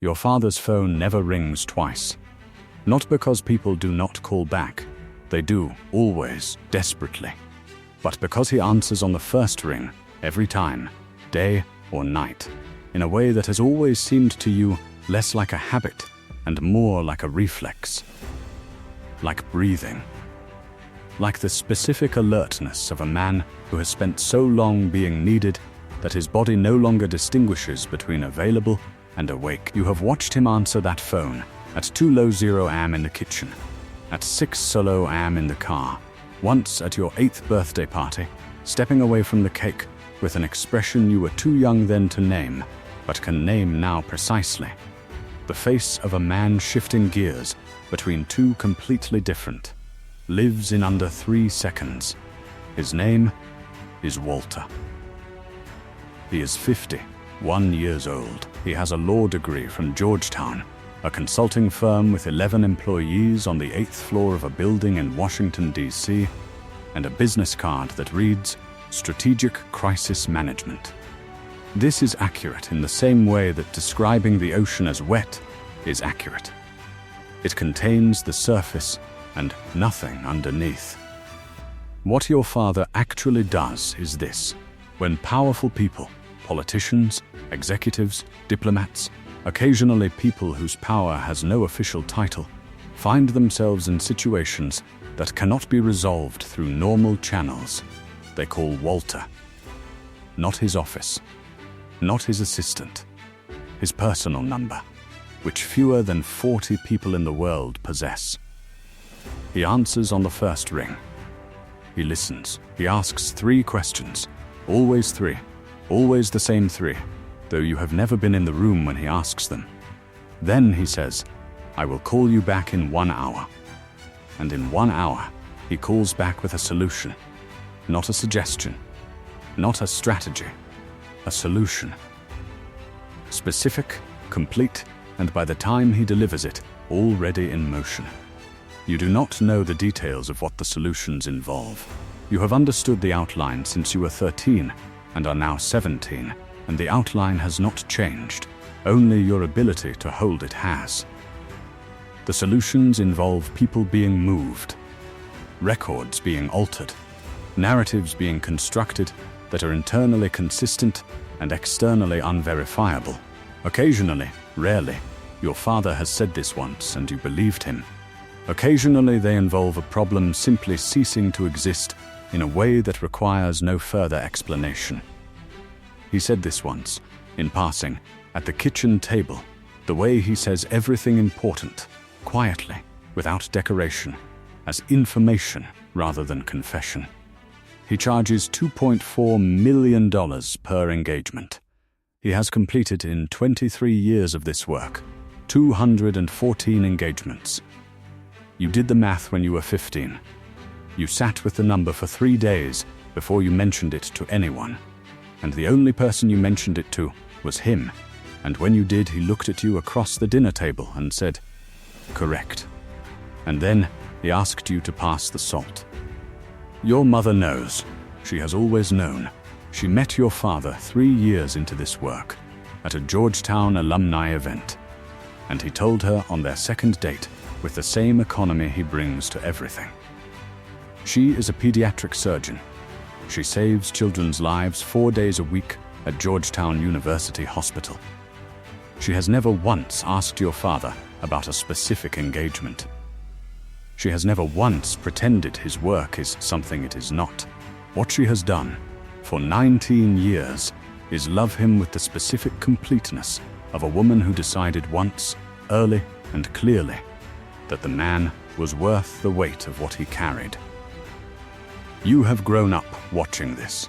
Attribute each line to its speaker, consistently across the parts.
Speaker 1: Your father's phone never rings twice. Not because people do not call back. They do, always, desperately. But because he answers on the first ring, every time, day or night, in a way that has always seemed to you less like a habit and more like a reflex. Like breathing. Like the specific alertness of a man who has spent so long being needed that his body no longer distinguishes between available and awake. You have watched him answer that phone at 2:00 am in the kitchen, at 6:00 am in the car, once at your 8th birthday party, stepping away from the cake with an expression you were too young then to name, but can name now precisely. The face of a man shifting gears between two completely different, lives in under 3 seconds. His name is Walter. He is 51 years old. He has a law degree from Georgetown, a consulting firm with 11 employees on the 8th floor of a building in Washington, D.C., and a business card that reads, Strategic Crisis Management. This is accurate in the same way that describing the ocean as wet is accurate. It contains the surface and nothing underneath. What your father actually does is this. When powerful people, politicians, executives, diplomats, occasionally people whose power has no official title, find themselves in situations that cannot be resolved through normal channels, they call Walter. Not his office, not his assistant, his personal number, which fewer than 40 people in the world possess. He answers on the first ring. He listens. He asks 3 questions. Always 3. Always the same 3, though you have never been in the room when he asks them. Then he says, I will call you back in 1 hour. And in 1 hour, he calls back with a solution. Not a suggestion. Not a strategy. A solution. Specific, complete, and by the time he delivers it, already in motion. You do not know the details of what the solutions involve. You have understood the outline since you were 13 and are now 17, and the outline has not changed. Only your ability to hold it has. The solutions involve people being moved, records being altered, narratives being constructed that are internally consistent and externally unverifiable. Occasionally, rarely, your father has said this once and you believed him. Occasionally they involve a problem simply ceasing to exist in a way that requires no further explanation. He said this once, in passing, at the kitchen table, the way he says everything important, quietly, without decoration, as information rather than confession. He charges $2.4 million per engagement. He has completed in 23 years of this work, 214 engagements. You did the math when you were 15. You sat with the number for 3 days before you mentioned it to anyone. And the only person you mentioned it to was him. And when you did, he looked at you across the dinner table and said, correct. And then he asked you to pass the salt. Your mother knows. She has always known. She met your father 3 years into this work at a Georgetown alumni event. And he told her on their second date with the same economy he brings to everything. She is a pediatric surgeon. She saves children's lives 4 days a week at Georgetown University Hospital. She has never once asked your father about a specific engagement. She has never once pretended his work is something it is not. What she has done for 19 years is love him with the specific completeness of a woman who decided once, early and clearly, that the man was worth the weight of what he carried. You have grown up watching this.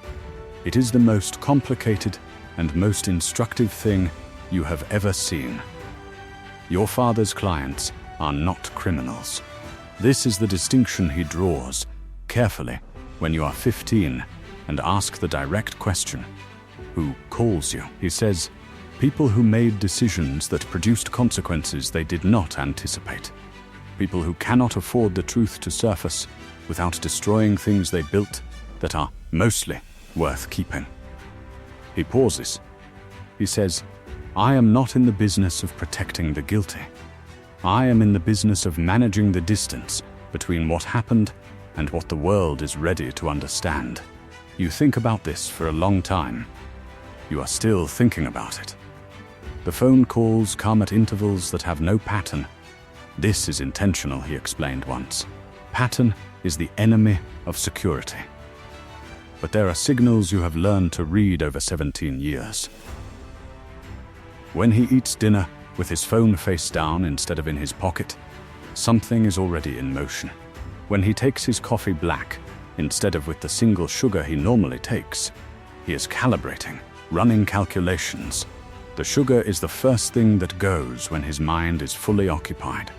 Speaker 1: It is the most complicated and most instructive thing you have ever seen. Your father's clients are not criminals. This is the distinction he draws carefully when you are 15 and ask the direct question, who calls you? He says, people who made decisions that produced consequences they did not anticipate. People who cannot afford the truth to surface without destroying things they built that are mostly worth keeping. He pauses. He says, I am not in the business of protecting the guilty. I am in the business of managing the distance between what happened and what the world is ready to understand. You think about this for a long time. You are still thinking about it. The phone calls come at intervals that have no pattern. This is intentional, he explained once. Pattern is the enemy of security. But there are signals you have learned to read over 17 years. When he eats dinner with his phone face down instead of in his pocket, something is already in motion. When he takes his coffee black instead of with the single sugar he normally takes, he is calibrating, running calculations. The sugar is the first thing that goes when his mind is fully occupied.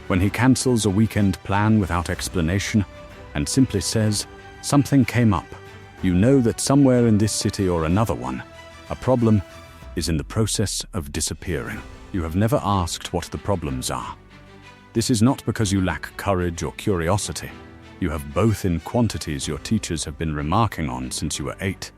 Speaker 1: When he cancels a weekend plan without explanation and simply says, "Something came up," you know that somewhere in this city or another one, a problem is in the process of disappearing. You have never asked what the problems are. This is not because you lack courage or curiosity. You have both in quantities your teachers have been remarking on since you were 8.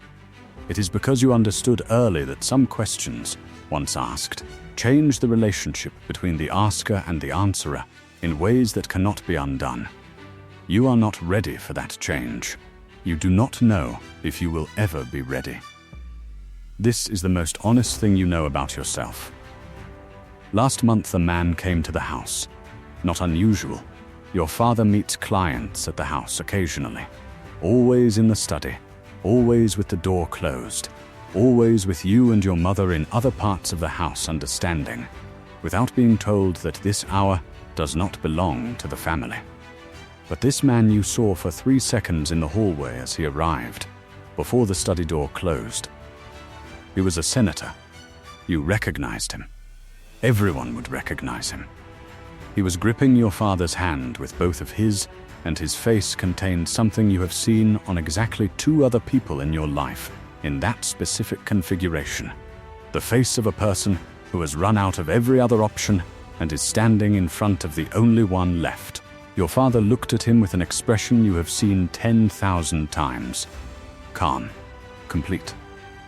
Speaker 1: It is because you understood early that some questions, once asked, change the relationship between the asker and the answerer in ways that cannot be undone. You are not ready for that change. You do not know if you will ever be ready. This is the most honest thing you know about yourself. Last month, a man came to the house. Not unusual. Your father meets clients at the house occasionally. Always in the study. Always with the door closed. Always with you and your mother in other parts of the house understanding, without being told that this hour does not belong to the family. But this man you saw for 3 seconds in the hallway as he arrived, before the study door closed. He was a senator. You recognized him. Everyone would recognize him. He was gripping your father's hand with both of his, and his face contained something you have seen on exactly 2 other people in your life in that specific configuration. The face of a person who has run out of every other option and is standing in front of the only one left. Your father looked at him with an expression you have seen 10,000 times. Calm, complete,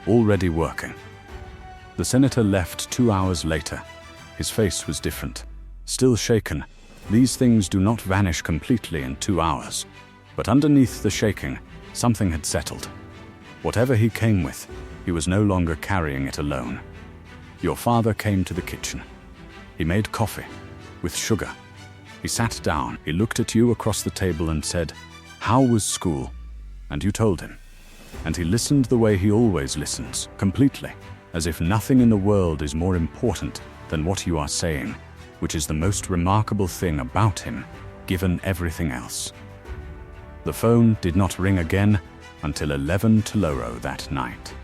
Speaker 1: already working. The senator left 2 hours later. His face was different, still shaken. These things do not vanish completely in 2 hours. But underneath the shaking, something had settled. Whatever he came with, he was no longer carrying it alone. Your father came to the kitchen. He made coffee, with sugar. He sat down, he looked at you across the table and said, "How was school?" And you told him. And he listened the way he always listens, completely, as if nothing in the world is more important than what you are saying, which is the most remarkable thing about him, given everything else. The phone did not ring again until 11 Toloro that night.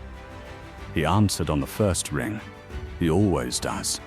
Speaker 1: He answered on the first ring. He always does.